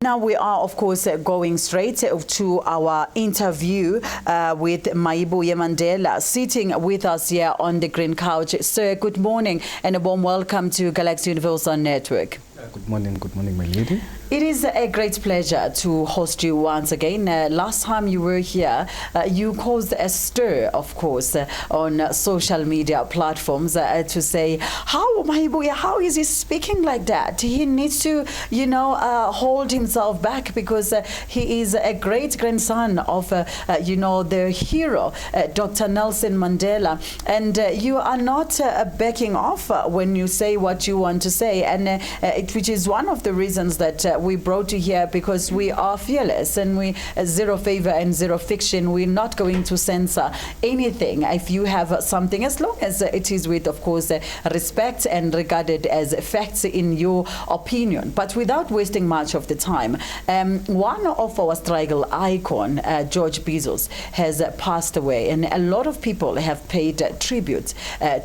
Now we are, of course, going straight to our interview with Mayibuye Mandela, sitting with us here on the green couch. Sir, good morning and a warm welcome to Galaxy Universal Network. Good morning, my lady. It is a great pleasure to host you once again. Last time you were here, you caused a stir, of course, on social media platforms to say, how Mayibuye, how is he speaking like that? He needs to, hold himself back because he is a great grandson of, the hero, Dr. Nelson Mandela. And you are not backing off when you say what you want to say, and which is one of the reasons that we brought you here, because we are fearless and we zero favor and zero fiction. We're not going to censor anything. If you have something, as long as it is with, of course, respect and regarded as facts in your opinion, but without wasting much of the time. One of our struggle icon, George Bezos, has passed away, and a lot of people have paid tribute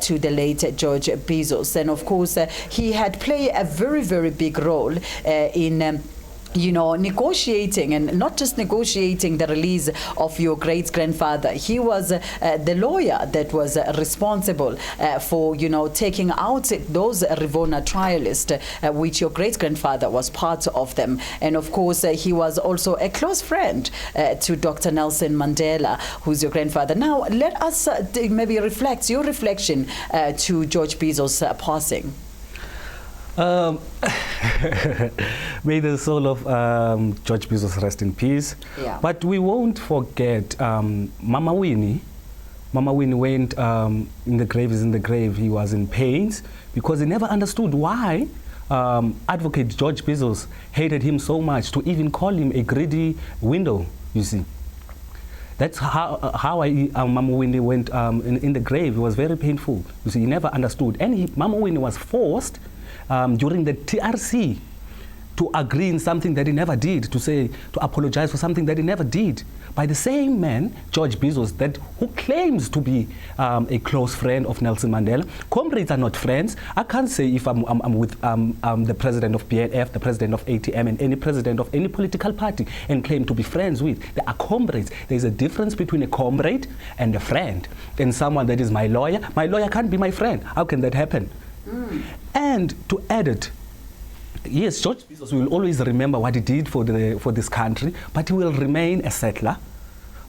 to the late George Bezos. And of course, he had played a very, very big role in negotiating, and not just negotiating the release of your great-grandfather. He was the lawyer that was responsible for, taking out those Rivona trialists, which your great-grandfather was part of them. And of course, he was also a close friend to Dr. Nelson Mandela, who's your grandfather. Now, let us maybe reflect your reflection to George Bezos' passing. May the soul of George Bezos rest in peace. Yeah. But we won't forget Mama Winnie. Mama Winnie went in the grave, is in the grave. He was in pains because he never understood why Advocate George Bezos hated him so much, to even call him a greedy window, you see. That's how Mama Winnie went in the grave. It was very painful. You see, he never understood. And Mama Winnie was forced during the TRC to agree in something that he never did, to apologize for something that he never did, by the same man, George Bezos, who claims to be a close friend of Nelson Mandela. Comrades are not friends. I can't say if I'm with the president of BNF, the president of ATM, and any president of any political party and claim to be friends with. They are comrades. There's a difference between a comrade and a friend. And someone that is my lawyer can't be my friend. How can that happen? And to add it, yes, George Bezos will always remember what he did for this country, but he will remain a settler.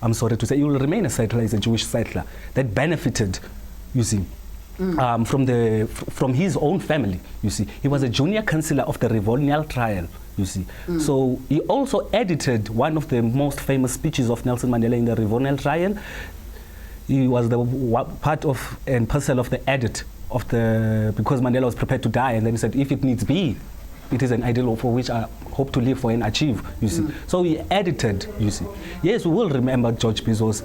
I'm sorry to say, he will remain a settler. He's a Jewish settler that benefited, you see, from his own family. You see, he was a junior counselor of the Rivonial trial. You see, so he also edited one of the most famous speeches of Nelson Mandela in the Rivonial trial. He was the part of and parcel of the edit of because Mandela was prepared to die, and then he said, if it needs be, it is an ideal for which I hope to live for and achieve, you see. So he edited, you see. Yes, we will remember George Bezos,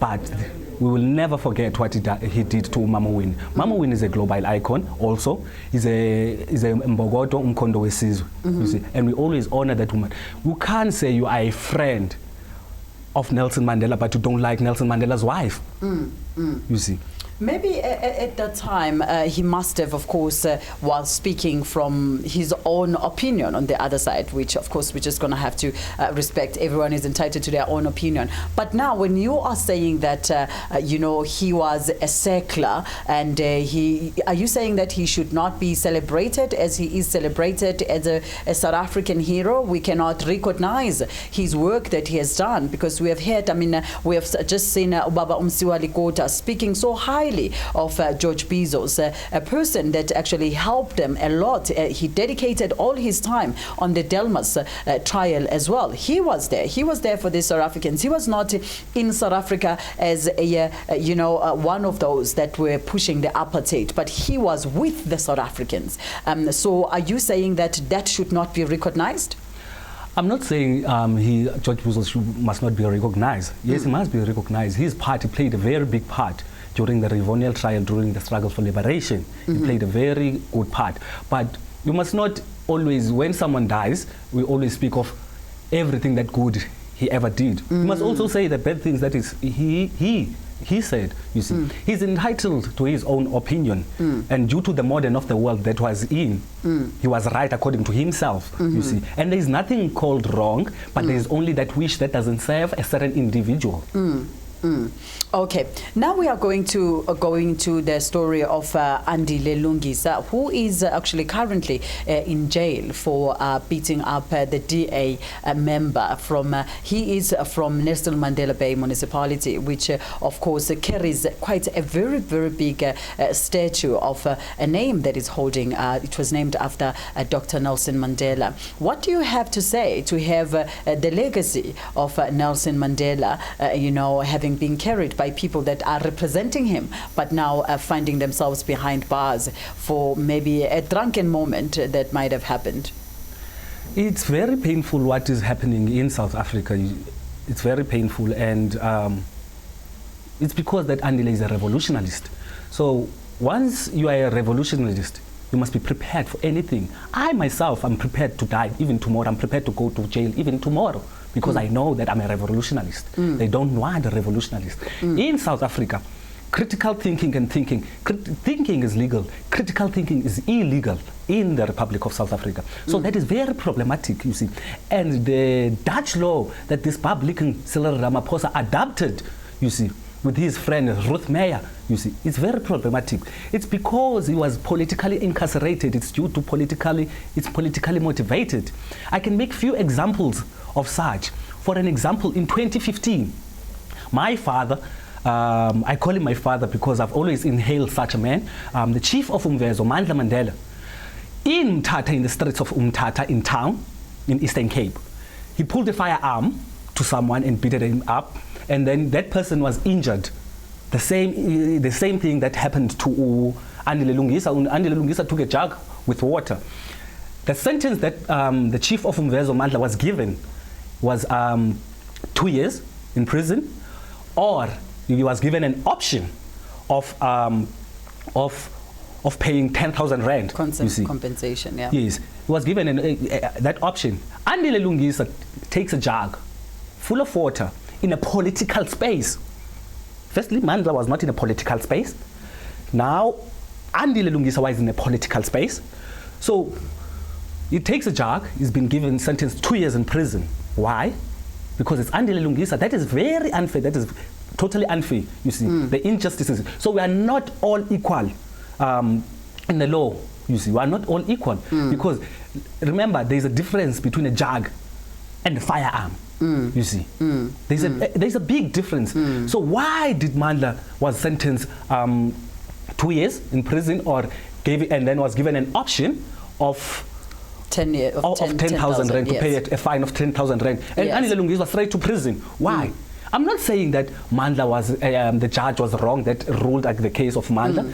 but we will never forget what he did to Mama Winnie. Mama Winnie is a global icon also. He's a Mbogoto Umkondo Wesizwe, you see. And we always honor that woman. You can't say you are a friend of Nelson Mandela, but you don't like Nelson Mandela's wife, you see. Maybe at that time, he must have, of course, while speaking from his own opinion on the other side, which, of course, we're just going to have to respect. Everyone is entitled to their own opinion. But now, when you are saying that, he was a settler, and are you saying that he should not be celebrated as he is celebrated as a South African hero? We cannot recognize his work that he has done, because we have heard, we have just seen Ubaba Umsiwa Likota speaking so highly of George Bezos, a person that actually helped them a lot. He dedicated all his time on the Delmas trial as well. He was there. He was there for the South Africans. He was not in South Africa as one of those that were pushing the apartheid, but he was with the South Africans. So are you saying that should not be recognized? I'm not saying George Bezos must not be recognized. Yes, he must be recognized. His party played a very big part during the Rivonial trial, during the struggle for liberation. He played a very good part. But you must not always, when someone dies, we always speak of everything that good he ever did. You must also say the bad things that is he he said, you see, he's entitled to his own opinion. And due to the modern of the world that was in, he was right according to himself, you see. And there's nothing called wrong, but there's only that wish that doesn't serve a certain individual. Okay, now we are going to the story of Andile Lungisa, who is actually currently in jail for beating up the DA member from he is from Nelson Mandela Bay municipality, which of course carries quite a very big statue of a name that is holding it was named after Dr. Nelson Mandela. What do you have to say to have the legacy of Nelson Mandela you know, having been carried by people that are representing him, but now finding themselves behind bars for maybe a drunken moment that might have happened? It's very painful what is happening in South Africa. It's very painful, and it's because that Andile is a revolutionist. So once you are a revolutionist, you must be prepared for anything. I myself am prepared to die even tomorrow. I'm prepared to go to jail even tomorrow, because I know that I'm a revolutionist. They don't want a revolutionist. In South Africa, critical thinking and thinking is legal. Critical thinking is illegal in the Republic of South Africa. So that is very problematic, you see. And the Dutch law that this publican Cyril Ramaphosa adopted, you see, with his friend Ruth Meyer, you see, it's very problematic. It's because he was politically incarcerated. It's due to it's politically motivated. I can make few examples of such. For an example, in 2015, my father, I call him my father because I've always inhaled such a man, the chief of Umvezo, Mandla Mandela, in Umtata, in the streets of Umtata, in town, in Eastern Cape. He pulled a firearm to someone and beat him up, and then that person was injured. The same thing that happened to Andile Lungisa. Andile Lungisa took a jug with water. The sentence that the chief of Umvezo Mandla was given was 2 years in prison, or he was given an option of paying 10,000 rand. Compensation, yeah. Yes, he was given that option. Andile Lungisa takes a jug full of water in a political space. Firstly, Mandla was not in a political space. Now, Andile Lungisa was in a political space. So, he takes a jug, he's been given sentenced 2 years in prison. Why? Because it's Andile Lungisa. That is very unfair. That is totally unfair, you see, the injustices. So we are not all equal in the law, you see. We are not all equal. Because, remember, there's a difference between a jug and a firearm. You see, there's a big difference. So why did Mandla was sentenced 2 years in prison, or and then was given an option of 10,000 rand to pay a fine of 10,000 rand, and Andile Lungisa was straight to prison? Why? I'm not saying that Mandla was the judge was wrong that ruled like the case of Mandla,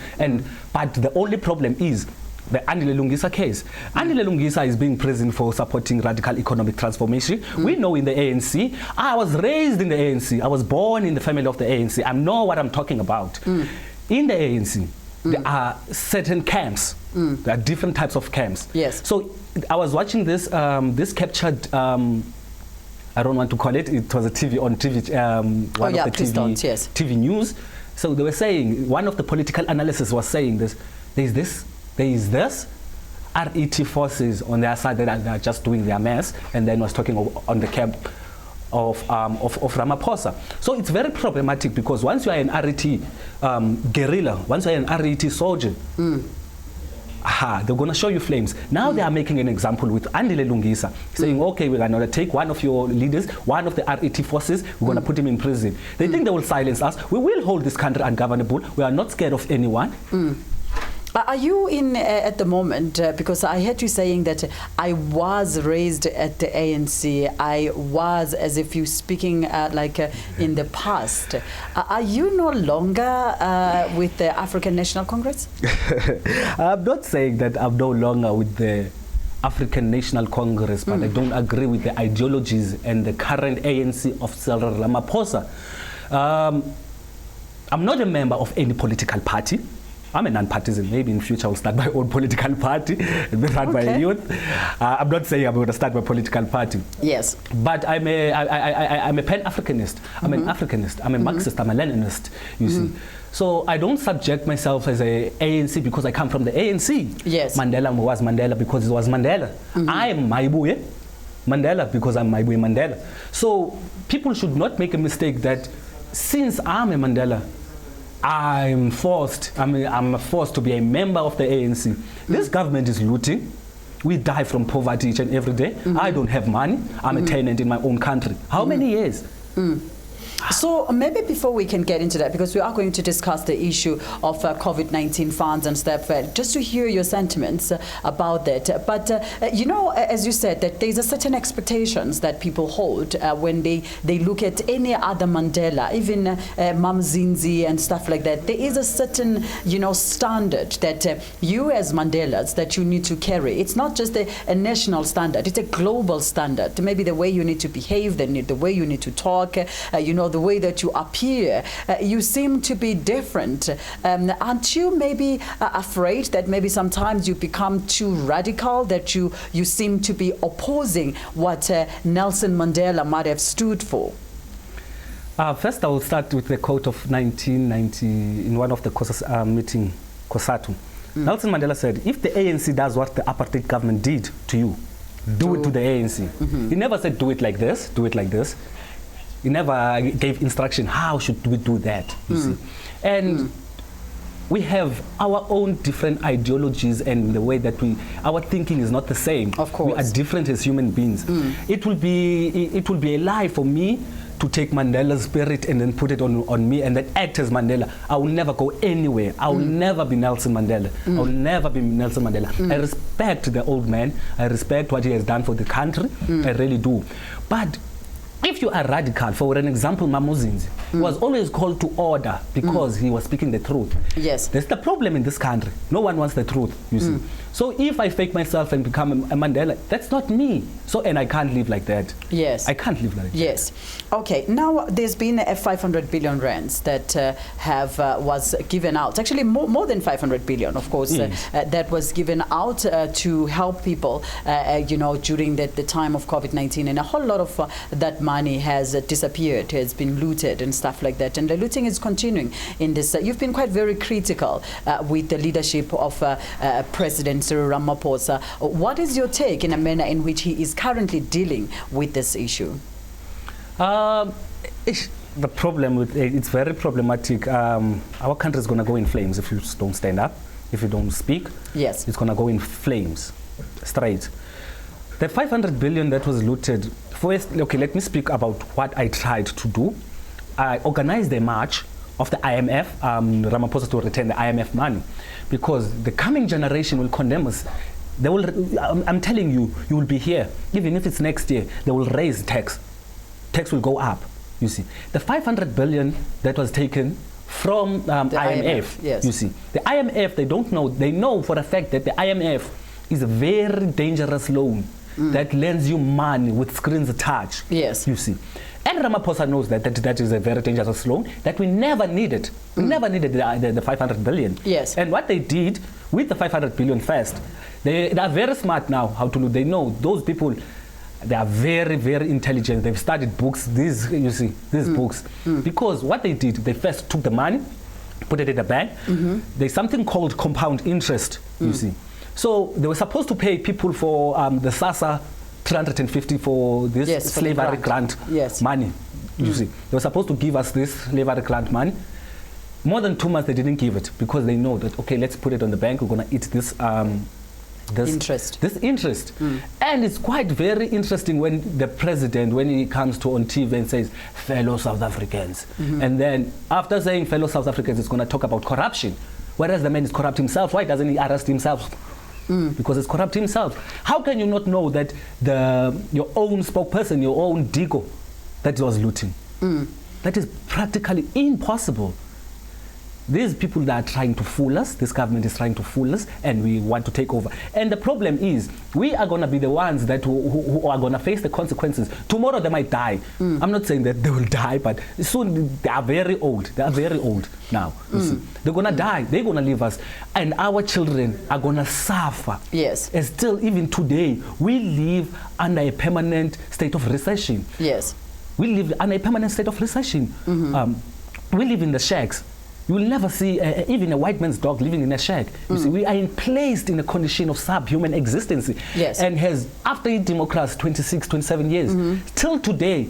but the only problem is the Andile Lungisa case. Andile Lungisa is being imprisoned for supporting radical economic transformation. We know in the ANC. I was raised in the ANC. I was born in the family of the ANC. I know what I'm talking about. In the ANC, there are certain camps. There are different types of camps. Yes. So I was watching this captured. I don't want to call it. It was a TV on TV. One of the TV news. So they were saying, one of the political analysts was saying this. There is this RET forces on their side that are just doing their mess, and then was talking on the camp of Ramaphosa. So it's very problematic, because once you are an RET guerrilla, once you are an RET soldier, they're going to show you flames. Now they are making an example with Andile Lungisa, saying, okay, we're going to take one of your leaders, one of the RET forces, we're going to put him in prison. They think they will silence us. We will hold this country ungovernable. We are not scared of anyone. Are you in at the moment, because I heard you saying that I was raised at the ANC, I was, as if you're speaking in the past. Are you no longer with the African National Congress? I'm not saying that I'm no longer with the African National Congress, but I don't agree with the ideologies and the current ANC of Cyril Ramaphosa. I'm not a member of any political party. I'm a non-partisan. Maybe in future I'll start my own political party and be run by youth. I'm not saying I'm going to start my political party. Yes. But I'm a Pan-Africanist. I'm an Africanist. I'm a Marxist. I'm a Leninist, you see. So I don't subject myself as a ANC because I come from the ANC. Yes. Mandela was Mandela because it was Mandela. I am Mayibuye Mandela because I'm Mayibuye Mandela. So people should not make a mistake that since I'm a Mandela, I'm forced to be a member of the ANC. This government is looting. We die from poverty each and every day. I don't have money. I'm a tenant in my own country. How many years? So maybe before we can get into that, because we are going to discuss the issue of COVID-19 funds and stuff, just to hear your sentiments about that. But, you know, as you said, that there's a certain expectations that people hold when they look at any other Mandela, even Mamzinzi and stuff like that. There is a certain, you know, standard that you as Mandelas that you need to carry. It's not just a national standard, it's a global standard. Maybe the way you need to behave, the way you need to talk, you know, the way that you appear, you seem to be different. Aren't you maybe afraid that maybe sometimes you become too radical, that you seem to be opposing what Nelson Mandela might have stood for? First, I will start with the quote of 1990 in one of the meeting, Coutaud. Nelson Mandela said, if the ANC does what the apartheid government did to you, do it to the ANC. He never said, do it like this, do it like this. He never gave instruction, how should we do that, you see. And we have our own different ideologies, and the way that our thinking is not the same. Of course. We are different as human beings. It will be a lie for me to take Mandela's spirit and then put it on me and then act as Mandela. I will never go anywhere. I will never be Nelson Mandela. I will never be Nelson Mandela. I respect the old man. I respect what he has done for the country. I really do. But if you are radical, for an example, Mamuzinzi was always called to order because he was speaking the truth. Yes. That's the problem in this country. No one wants the truth, you see. So if I fake myself and become a Mandela, that's not me. So, and I can't live like that. Yes. I can't live like that. Yes. Okay. Now, there's been a 500 billion rands that was given out. Actually, more than 500 billion, of course, that was given out to help people, you know, during the time of COVID-19. And a whole lot of that money has disappeared, has been looted and stuff like that. And the looting is continuing in this. You've been quite very critical with the leadership of President Ramaphosa. What is your take in a manner in which he is currently dealing with this issue? The problem with it's very problematic. Our country is going to go in flames if you don't stand up, if you don't speak. Yes. It's going to go in flames, straight. The 500 billion that was looted, first, okay, let me speak about what I tried to do. I organized a march of the IMF, Ramaphosa to return the IMF money, because the coming generation will condemn us. They will, I'm telling you, you will be here. Even if it's next year, they will raise tax. Tax will go up, you see. The 500 billion that was taken from IMF, yes. You see. The IMF, they don't know, they know for a fact that the IMF is a very dangerous loan that lends you money with screens attached, yes. You see. And Ramaphosa knows that is a very dangerous loan that we never needed. We never needed the 500 billion. Yes. And what they did with the 500 billion first, they are very smart now how to do. They know those people, they are very, very intelligent. They've studied books, these books. Because what they did, they first took the money, put it in the bank. There's something called compound interest, you see. So they were supposed to pay people for the SASSA 350 for this slavery grant money. You see, they were supposed to give us this slavery grant money. More than 2 months they didn't give it because they know that, okay, let's put it on the bank. We're going to eat this interest. And it's quite very interesting when the president, when he comes to on TV and says, fellow South Africans. And then after saying fellow South Africans, it's going to talk about corruption. Whereas the man is corrupt himself. Why doesn't he arrest himself? Because it's corrupt himself. How can you not know that your own spokesperson, your own Digo, that was looting? That is practically impossible. these people that are trying to fool us, this government is trying to fool us, and we want to take over. And the problem is, we are going to be the ones that who are going to face the consequences. Tomorrow they might die. I'm not saying that they will die, but soon they are very old. They are very old now. You see. They're going to die. They're going to leave us. And our children are going to suffer. Yes. And still, even today, we live under a permanent state of recession. Yes. We live under a permanent state of recession. We live in the shacks. You will never see even a white man's dog living in a shack. You see, we are placed in a condition of subhuman existence. Yes. And after democracy, 26, 27 years, till today,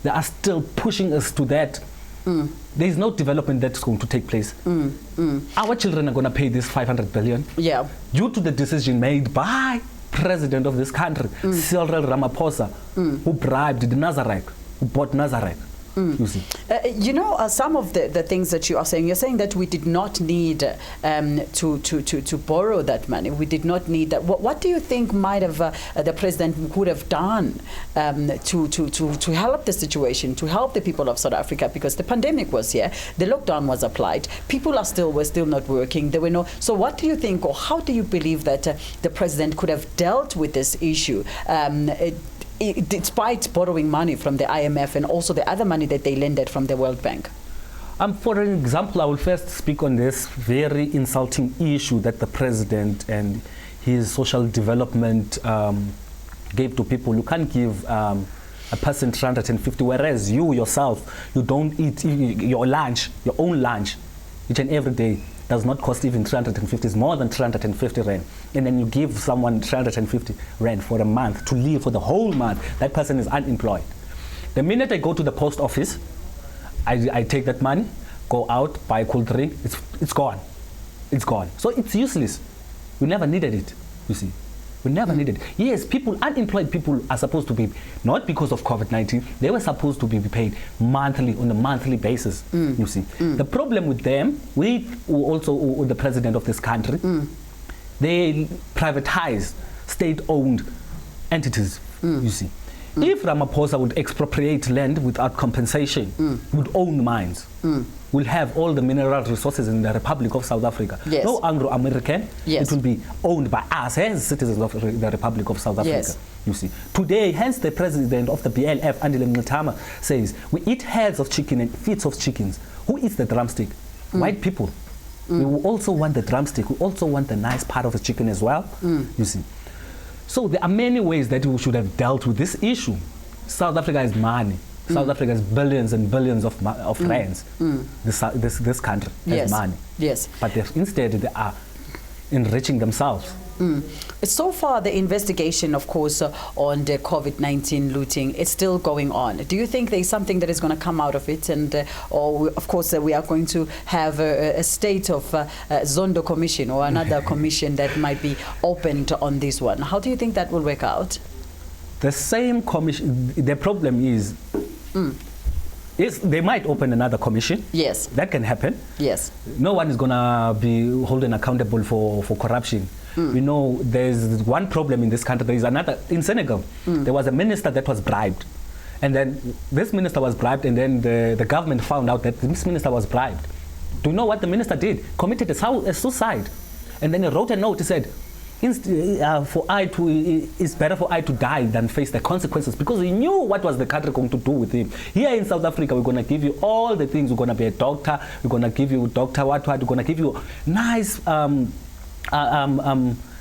they are still pushing us to that. There is no development that's going to take place. Our children are going to pay this 500 billion. Yeah. Due to the decision made by President of this country, President Ramaphosa, who bribed the Nazareth, who bought Nazareth. You see. Some of the things that you are saying, you're saying that we did not need to borrow that money. We did not need that. What do you think might have the president could have done to help the situation, to help the people of South Africa? Because the pandemic was here, the lockdown was applied, people were still not working. There were no. So what do you think, or how do you believe that the president could have dealt with this issue? Despite borrowing money from the IMF and also the other money that they lended from the World Bank? For an example, I will first speak on this very insulting issue that the president and his social development gave to people. You can't give a person 350, whereas you yourself, you don't eat your own lunch, each and every day. Does not cost even 350, it's more than 350 rand. And then you give someone 350 rand for a month to live for the whole month. That person is unemployed. The minute I go to the post office, I take that money, go out, buy a cool drink, it's gone. It's gone. So it's useless. We never needed it, you see. We never needed it. Yes, unemployed people are supposed to be, not because of COVID-19, they were supposed to be paid monthly, on a monthly basis, you see. The problem with them, also the president of this country, they privatized state-owned entities, you see. If Ramaphosa would expropriate land without compensation, would own mines, will have all the mineral resources in the Republic of South Africa. Yes. No Anglo-American, yes. It will be owned by us as citizens of the Republic of South Africa. Yes. You see. Today, hence the president of the BLF, Andile Mngxitama, says, we eat heads of chicken and feet of chickens. Who eats the drumstick? White people. We will also want the drumstick. We also want the nice part of the chicken as well. You see. So there are many ways that we should have dealt with this issue. South Africa has money. South Africa has billions and billions of rands. This country has money. Yes. But instead they are enriching themselves. So far, the investigation, of course, on the COVID-19 looting is still going on. Do you think there is something that is going to come out of it? And, or of course, we are going to have a state of Zondo commission or another commission that might be opened on this one. How do you think that will work out? The same commission, the problem is they might open another commission. Yes. That can happen. Yes. No one is going to be holding accountable for corruption. You know, there's one problem in this country. There is another, in Senegal, there was a minister that was bribed. And then this minister was bribed, and then the government found out that this minister was bribed. Do you know what the minister did? Committed a suicide. And then he wrote a note. He said, it's better for I to die than face the consequences, because he knew what was the country going to do with him. Here in South Africa, we're going to give you all the things. We're going to be a doctor. We're going to give you doctor what. We're going to give you nice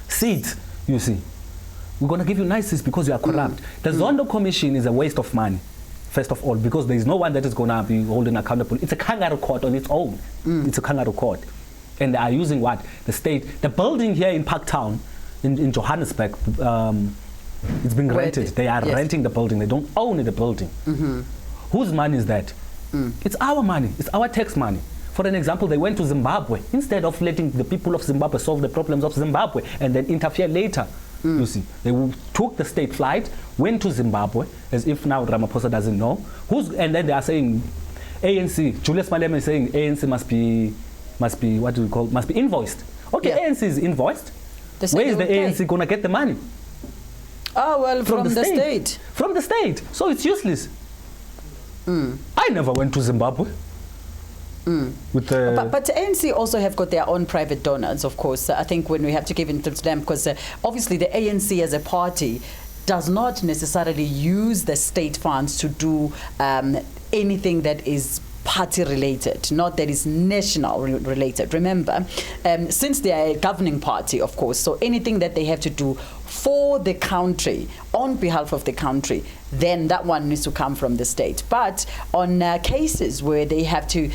seats, you see. We're going to give you nice seats because you are corrupt. The Zondo Commission is a waste of money, first of all, because there is no one that is going to be holding accountable. It's a kangaroo court on its own. It's a kangaroo court. And they are using what? The state. The building here in Parktown, in Johannesburg, it's been rented. They are renting the building. They don't own the building. Whose money is that? It's our money. It's our tax money. For an example, they went to Zimbabwe. Instead of letting the people of Zimbabwe solve the problems of Zimbabwe and then interfere later, you see. They took the state flight, went to Zimbabwe, as if now Ramaphosa doesn't know. And then they are saying, ANC, Julius Malema is saying ANC must be invoiced. Okay, ANC is invoiced. Where is the ANC going to get the money? Oh, well, from the state. From the state. So it's useless. I never went to Zimbabwe. With the but the ANC also have got their own private donors, of course. I think when we have to give it to them, because obviously the ANC as a party does not necessarily use the state funds to do anything that is party related, not that is national related. Remember, since they are a governing party, of course, so anything that they have to do for the country, on behalf of the country, then that one needs to come from the state. But on cases where they have to,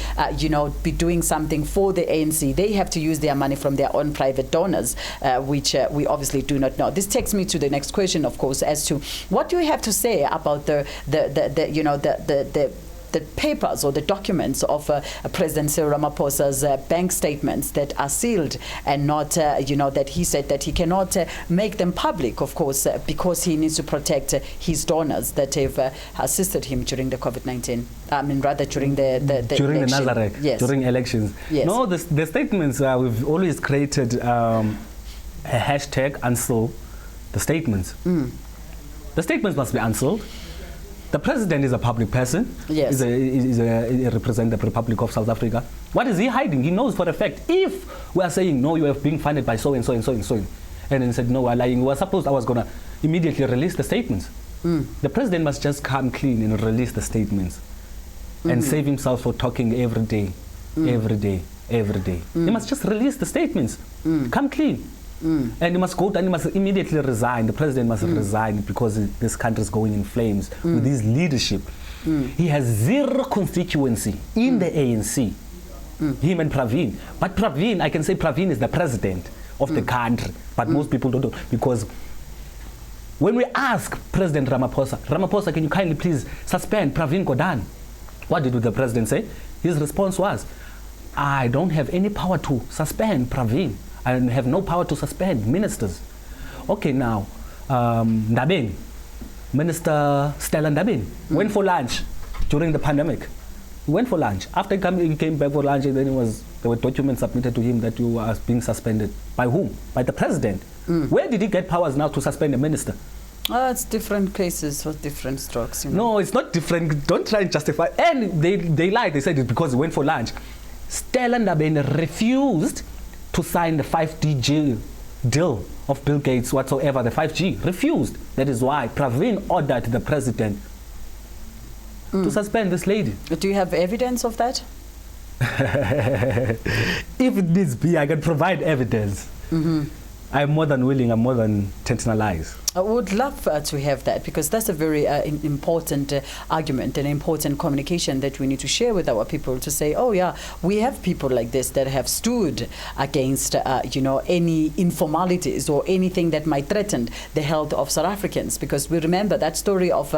be doing something for the ANC, they have to use their money from their own private donors, which we obviously do not know. This takes me to the next question, of course, as to what do you have to say about the papers or the documents of President Cyril Ramaphosa's bank statements that are sealed and not, that he said that he cannot make them public, of course, because he needs to protect his donors that have assisted him during the COVID-19. I mean, rather during the during election. the Nazareth, yes. During elections. Yes. No, the statements, we've always created a hashtag unseal the statements. The statements must be unsealed. The president is a public person. Yes. He represents the Republic of South Africa. What is he hiding? He knows for a fact. If we are saying, no, you have been funded by so and so and so and so, and then he said, no, we're lying. We were supposed I was going to immediately release the statements. The president must just come clean and release the statements and save himself for talking every day, every day, every day. He must just release the statements, come clean. And he must go and he must immediately resign. The president must resign because this country is going in flames with his leadership. He has zero constituency in the ANC, him and Praveen. But Praveen, I can say Praveen is the president of the country, but most people don't know. Because when we ask President Ramaphosa, can you kindly please suspend Praveen Gordhan? What did the president say? His response was, I don't have any power to suspend Praveen. I have no power to suspend ministers. Okay, now, Ndabeni, Minister Stella Ndabeni, went for lunch during the pandemic. He went for lunch. After he came back for lunch, and then there were documents submitted to him that you are being suspended. By whom? By the president. Where did he get powers now to suspend a minister? It's different cases for different strokes. No, it's not different. Don't try and justify. And they lied. They said it's because he went for lunch. Stella Ndabeni refused to sign the 5G deal of Bill Gates whatsoever, the 5G, refused. That is why Praveen ordered the president to suspend this lady. Do you have evidence of that? If it needs be, I can provide evidence. I'm more than willing, I'm more than tantalized. I would love to have that, because that's a very important argument and important communication that we need to share with our people, to say, oh yeah, we have people like this that have stood against any informalities or anything that might threaten the health of South Africans, because we remember that story of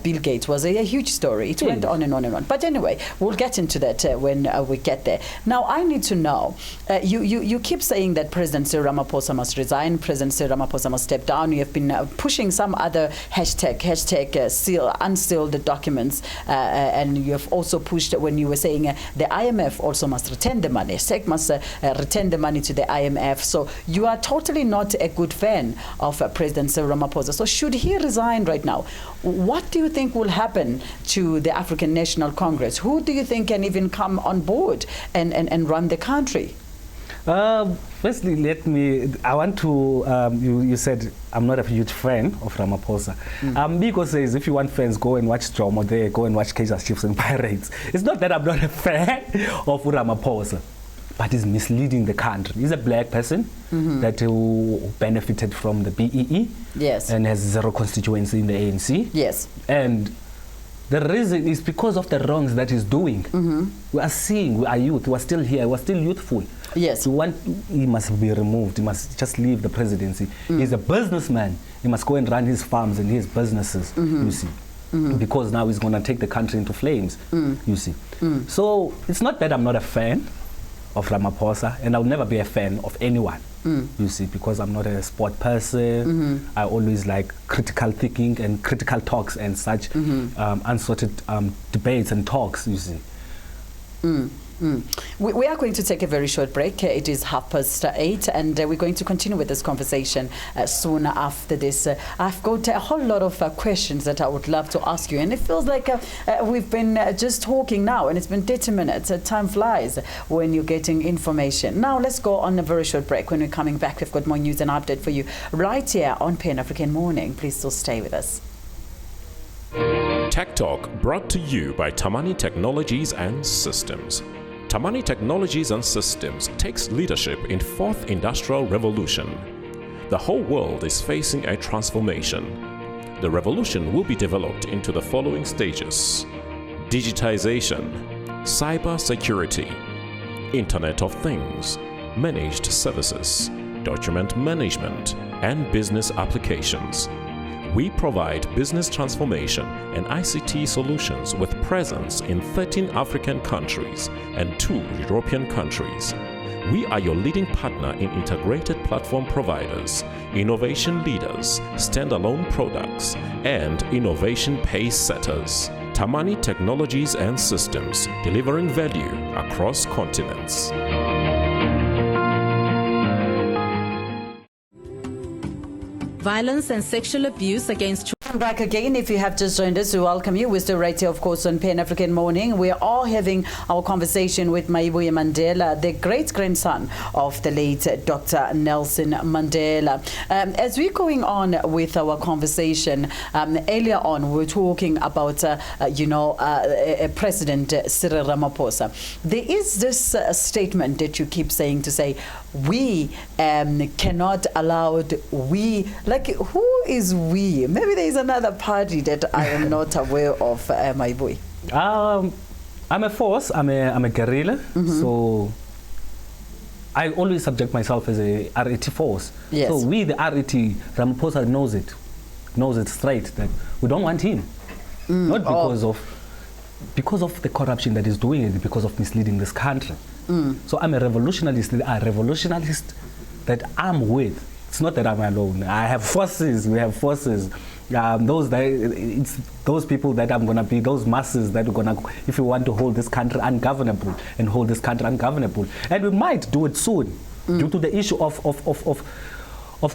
Bill Gates was a huge story. It went on and on and on. But anyway, we'll get into that when we get there. Now, I need to know, you keep saying that President Cyril Ramaphosa must resign, President Cyril Ramaphosa must step down. You have been pushing some other hashtag unseal the documents, and you have also pushed when you were saying the IMF also must return the money, SEC must return the money to the IMF. So you are totally not a good fan of President Cyril Ramaphosa. So should he resign right now, what do you think will happen to the African National Congress? Who do you think can even come on board and run the country? Firstly, I want to, you said I'm not a huge fan of Ramaphosa. Biko says, if you want fans, go and watch drama there, go and watch Kaizer Chiefs and Pirates. It's not that I'm not a fan of Ramaphosa, but he's misleading the country. He's a black person that who benefited from the BEE, yes, and has zero constituency in the ANC. Yes. And the reason is because of the wrongs that he's doing. We are seeing, we are youth, we are still here, we are still youthful. Yes. He must be removed. He must just leave the presidency. He's a businessman. He must go and run his farms and his businesses, you see. Because now he's going to take the country into flames, you see. So it's not that I'm not a fan of Ramaphosa, and I'll never be a fan of anyone, you see, because I'm not a sport person. I always like critical thinking and critical talks and such unsorted debates and talks, you see. We are going to take a very short break. It is 8:30, and we're going to continue with this conversation soon after this. I've got a whole lot of questions that I would love to ask you, and it feels like we've been just talking now, and it's been 30 minutes. Time flies when you're getting information. Now let's go on a very short break. When we're coming back, we've got more news and update for you right here on Pan African Morning. Please still stay with us. Tech Talk brought to you by Tamani Technologies and Systems. Tamani Technologies and Systems takes leadership in fourth industrial revolution. The whole world is facing a transformation. The revolution will be developed into the following stages: digitization, cyber security, Internet of Things, managed services, document management, and business applications. We provide business transformation and ICT solutions with presence in 13 African countries and 2 European countries. We are your leading partner in integrated platform providers, innovation leaders, standalone products, and innovation pace setters. Tamani Technologies and Systems, delivering value across continents. Violence and sexual abuse against children. Back again. If you have just joined us, we welcome you. We're still right here, of course, on Pan African Morning. We are all having our conversation with Mayibuye Mandela, the great-grandson of the late Dr. Nelson Mandela. As we're going on with our conversation, earlier on, we were talking about, President Cyril Ramaphosa. There is this statement that you keep saying to say, we cannot allow who is we? Maybe there is another party that I am not aware of, Mayibuye. I'm a force, I'm a guerrilla, so I always subject myself as a RET force. Yes. So we, the RET, Ramaphosa knows it straight that we don't want him. Not because of the corruption that he's doing it, because of misleading this country. So I'm a revolutionist that I'm with. It's not that I'm alone. I have forces. We have forces. It's those people that I'm gonna be. Those masses that are gonna, if we want to hold this country ungovernable and hold this country ungovernable, and we might do it soon, due to the issue of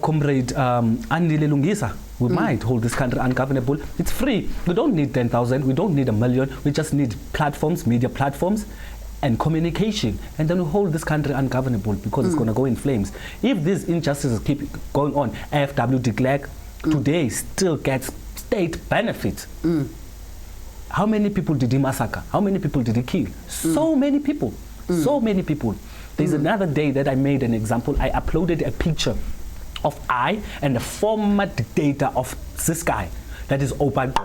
Comrade Andile Lungisa. We might hold this country ungovernable. It's free. We don't need 10,000. We don't need 1 million. We just need platforms, media platforms, and communication, and then we hold this country ungovernable because it's going to go in flames. If these injustices keep going on, AFW de Klerk today still gets state benefits. How many people did he massacre? How many people did he kill? So many people. So many people. There's another day that I made an example. I uploaded a picture of I and the former dictator of this guy, that is Qwabe.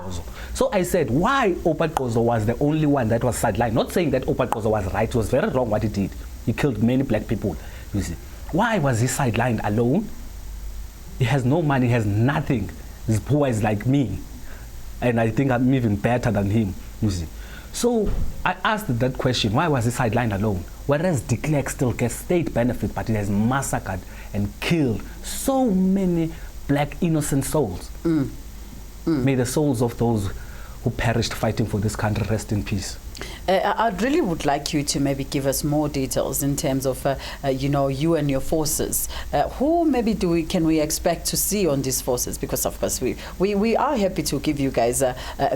So I said, why Qwabe was the only one that was sidelined? Not saying that Qwabe was right, it was very wrong what he did. He killed many black people, you see. Why was he sidelined alone? He has no money, he has nothing. He's poor as like me. And I think I'm even better than him, you see. So I asked that question, why was he sidelined alone? Whereas de Klerk still gets state benefit, but he has massacred and killed so many black innocent souls. May the souls of those who perished fighting for this country rest in peace. I really would like you to maybe give us more details in terms of, you and your forces. Who maybe can we expect to see on these forces? Because of course we are happy to give you guys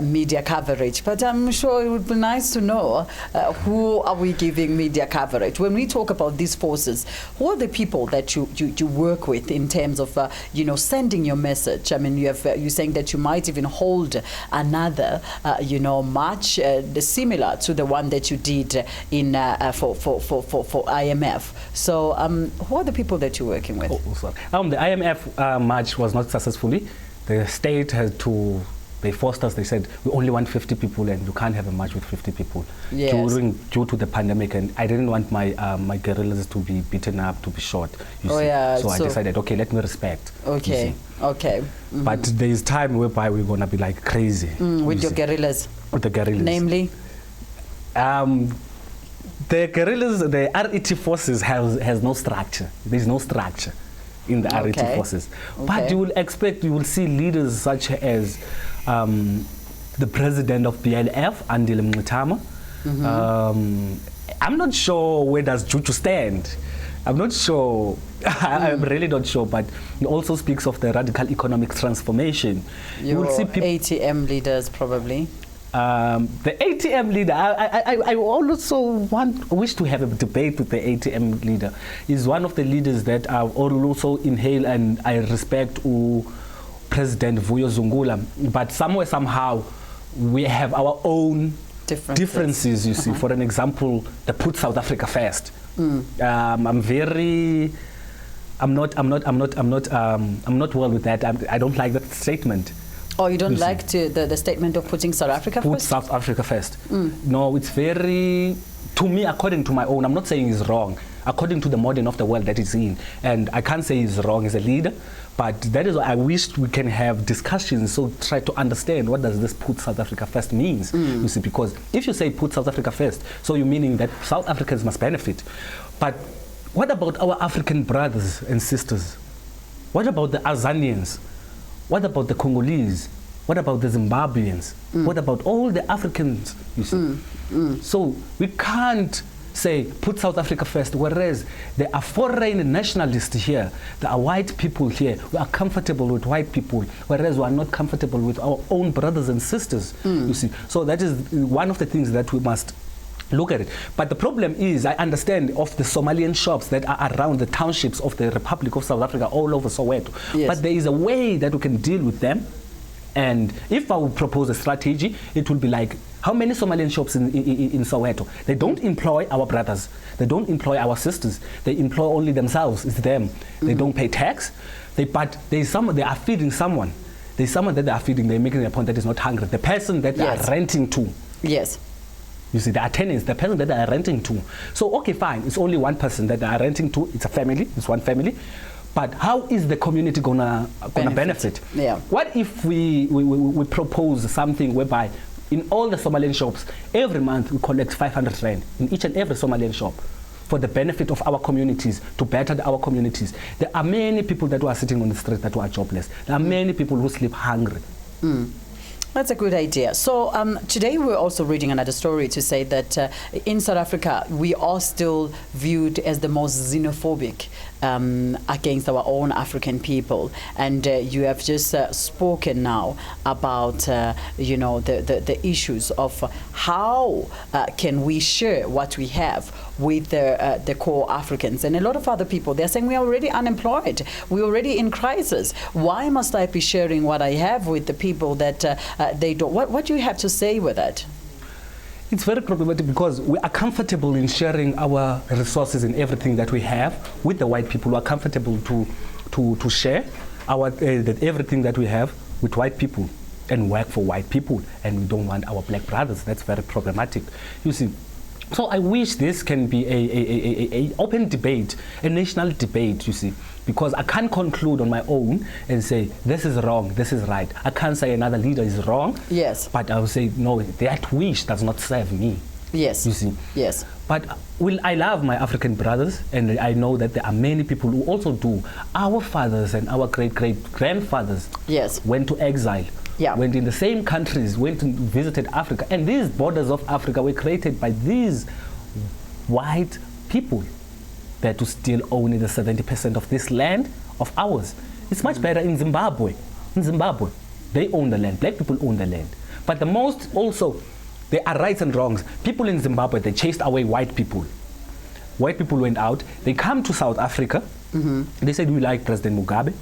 media coverage, but I'm sure it would be nice to know who are we giving media coverage. When we talk about these forces, who are the people that you work with in terms of, sending your message? I mean, you're saying that you might even hold another, march similar to the one that you did in for IMF. So who are the people that you're working with? The IMF march was not successfully. The state had to, they forced us, they said, we only want 50 people and you can't have a march with 50 people. Yes. Due to the pandemic, and I didn't want my guerrillas to be beaten up, to be shot. So I decided, okay, let me respect. Okay, okay. But there is time whereby we're going to be like crazy. With your guerrillas? With the guerrillas. Namely? The guerrillas, the RET forces has no structure. There's no structure in the RET forces. But you will see leaders such as the president of BLF, Andile Mngxitama, I'm not sure where does Juju stand. I'm not sure. I'm really not sure, but he also speaks of the radical economic transformation. Your You will see ATM leaders probably. The ATM leader, I also wish to have a debate with the ATM leader. He's one of the leaders that I also inhale and I respect President Vuyo Zungula. But somehow, we have our own differences, you see. For an example, the put South Africa first. I'm not well with that. I don't like that statement. Oh, you don't like the statement of putting South Africa Put first? South Africa first. No, it's very, to me, according to my own, I'm not saying he's wrong, according to the modern of the world that he's in. And I can't say he's wrong as a leader, but that is why I wish we can have discussions, so try to understand what does this put South Africa first means, you see, because if you say put South Africa first, so you're meaning that South Africans must benefit. But what about our African brothers and sisters? What about the Azanians? What about the Congolese? What about the Zimbabweans? What about all the Africans, you see? So we can't say put South Africa first, whereas there are foreign nationalists here, there are white people here, we are comfortable with white people, whereas we are not comfortable with our own brothers and sisters, you see. So that is one of the things that we must look at it. But the problem is, I understand of the Somalian shops that are around the townships of the Republic of South Africa, all over Soweto. Yes. But there is a way that we can deal with them. And if I would propose a strategy, it would be like, how many Somalian shops in Soweto? They don't employ our brothers. They don't employ our sisters. They employ only themselves. It's them. They don't pay tax. But they are feeding someone. There's someone that they are feeding. They're making a point that is not hungry. The person that they are renting to. Yes. You see, the tenants, the person that they are renting to. So, okay, fine. It's only one person that they are renting to. It's a family. It's one family. But how is the community gonna benefit? Yeah. What if we propose something whereby in all the Somalian shops, every month we collect 500 rand in each and every Somalian shop for the benefit of our communities, to better our communities. There are many people that are sitting on the street that are jobless. There are many people who sleep hungry. That's a good idea. So today we're also reading another story to say that in South Africa we are still viewed as the most xenophobic against our own African people, and you have just spoken now about the issues of how can we share what we have with the core Africans, and a lot of other people. They're saying we are already unemployed, we're already in crisis. Why must I be sharing what I have with the people that they don't? What do you have to say with that? It's very problematic because we are comfortable in sharing our resources and everything that we have with the white people. We are comfortable to share everything that we have with white people and work for white people, and we don't want our black brothers. That's very problematic. You see, so I wish this can be a open debate, a national debate, you see, because I can't conclude on my own and say, this is wrong, this is right. I can't say another leader is wrong. Yes. But I will say, no, that wish does not serve me. Yes. You see. Yes. But I love my African brothers, and I know that there are many people who also do. Our fathers and our great-great-grandfathers went to exile. Yeah. Went in the same countries, went and visited Africa. And these borders of Africa were created by these white people that to still own the 70% of this land of ours. It's much better in Zimbabwe. In Zimbabwe, they own the land. Black people own the land. But the most also, there are rights and wrongs. People in Zimbabwe, they chased away white people. White people went out. They come to South Africa. They said, we like President Mugabe.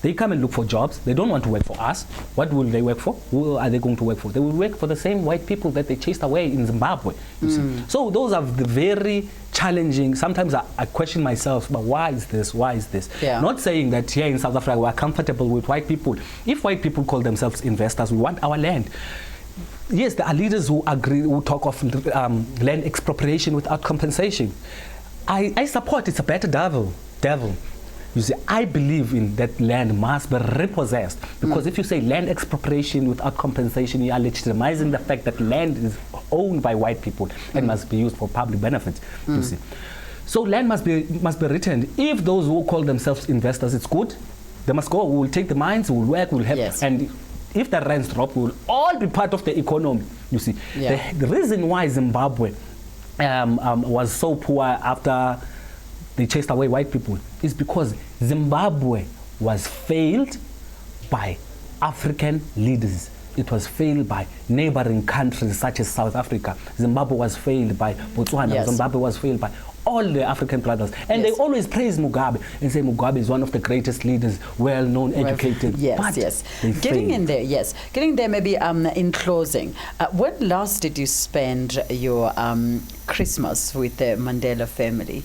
They come and look for jobs. They don't want to work for us. What will they work for? Who are they going to work for? They will work for the same white people that they chased away in Zimbabwe. You see? So those are the very challenging. Sometimes I question myself, but why is this? Why is this? Yeah. Not saying that here in South Africa we are comfortable with white people. If white people call themselves investors, we want our land. Yes, there are leaders who agree, who talk of land expropriation without compensation. I support it's a better devil. You see, I believe in that land must be repossessed, because if you say land expropriation without compensation, you are legitimizing the fact that land is owned by white people and must be used for public benefit. You see, so land must be returned. If those who call themselves investors, it's good. They must go. We will take the mines. We will work. We will help. And if the rents drop, we will all be part of the economy. You see, the reason why Zimbabwe was so poor after they chased away white people is because Zimbabwe was failed by African leaders. It was failed by neighboring countries such as South Africa. Zimbabwe was failed by Botswana. Yes. Zimbabwe was failed by all the African brothers. And Yes. they always praise Mugabe and say Mugabe is one of the greatest leaders, well-known, educated. Yes, but yes. they Getting failed. in there, yes. Getting there maybe in closing. When last did you spend your Christmas with the Mandela family?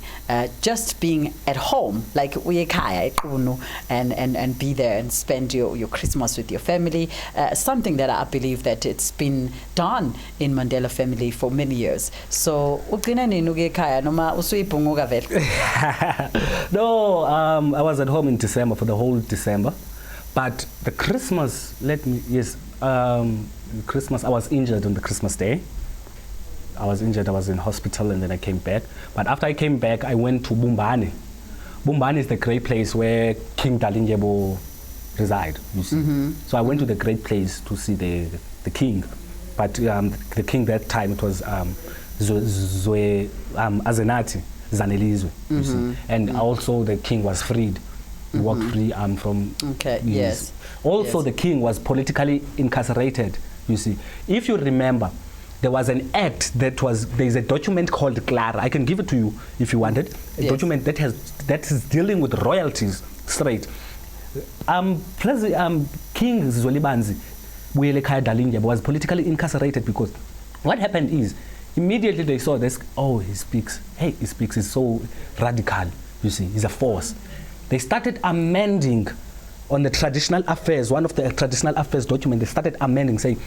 Just being at home, like uyekhaya eQunu, and be there and spend your Christmas with your family. Something that I believe that it's been done in Mandela family for many years. So ugcina nini uyekhaya noma usuyibhunguka vele? No, I was at home in December for the whole December. But the Christmas, Christmas, I was injured on the Christmas day. I was injured, I was in hospital, and then I came back. But after I came back, I went to Bumbane. Bumbane is the great place where King Dalindyebo reside, you see. So I went to the great place to see the king. But the king that time, it was Azenati Zanelizwe, you see. And also the king was freed. He walked free from... Okay, yes. Also, Yes. the king was politically incarcerated, you see. If you remember, there was an act there's a document called Clara. I can give it to you if you want it. A Yes. document that is dealing with royalties straight. King Zwelibanzi Buyelekhaya Dalindyebo was politically incarcerated because what happened is immediately they saw this, he speaks, he's so radical, you see, he's a force. They started amending on the traditional affairs, one of the traditional affairs documents, they started amending, saying,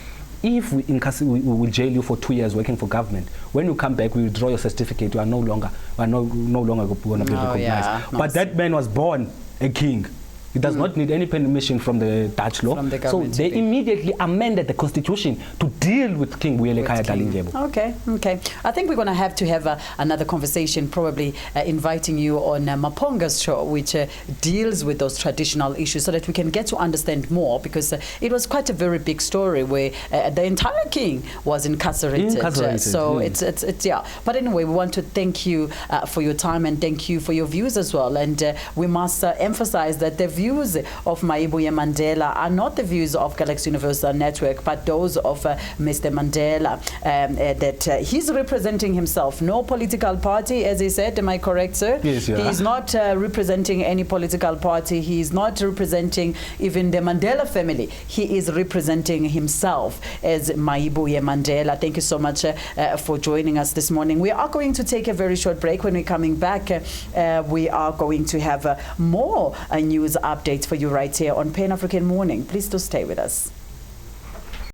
if we will jail you for 2 years working for government, when you come back, we withdraw your certificate, you are no longer going to be recognized. Yeah, But that man was born a king. He does not need any permission from the Dutch law. From the So government they to be- immediately amended the constitution to deal with King Buyelekhaya Dalindyebo. Okay. I think we're going to have another conversation, probably inviting you on Maponga's show, which deals with those traditional issues so that we can get to understand more, because it was quite a very big story where the entire king was incarcerated. So yes. it's yeah. But anyway, we want to thank you for your time and thank you for your views as well. And we must emphasize that the views of Mayibuye Mandela are not the views of Galaxy Universal Network, but those of Mr. Mandela, that he's representing himself, no political party, as he said. Am I correct, sir? Yes, yeah. He's not representing any political party. He's not representing even the Mandela family. He is representing himself as Mayibuye Mandela. Thank you so much for joining us this morning. We are going to take a very short break. When we're coming back, we are going to have more news updates for you right here on Pan African Morning. Please do stay with us.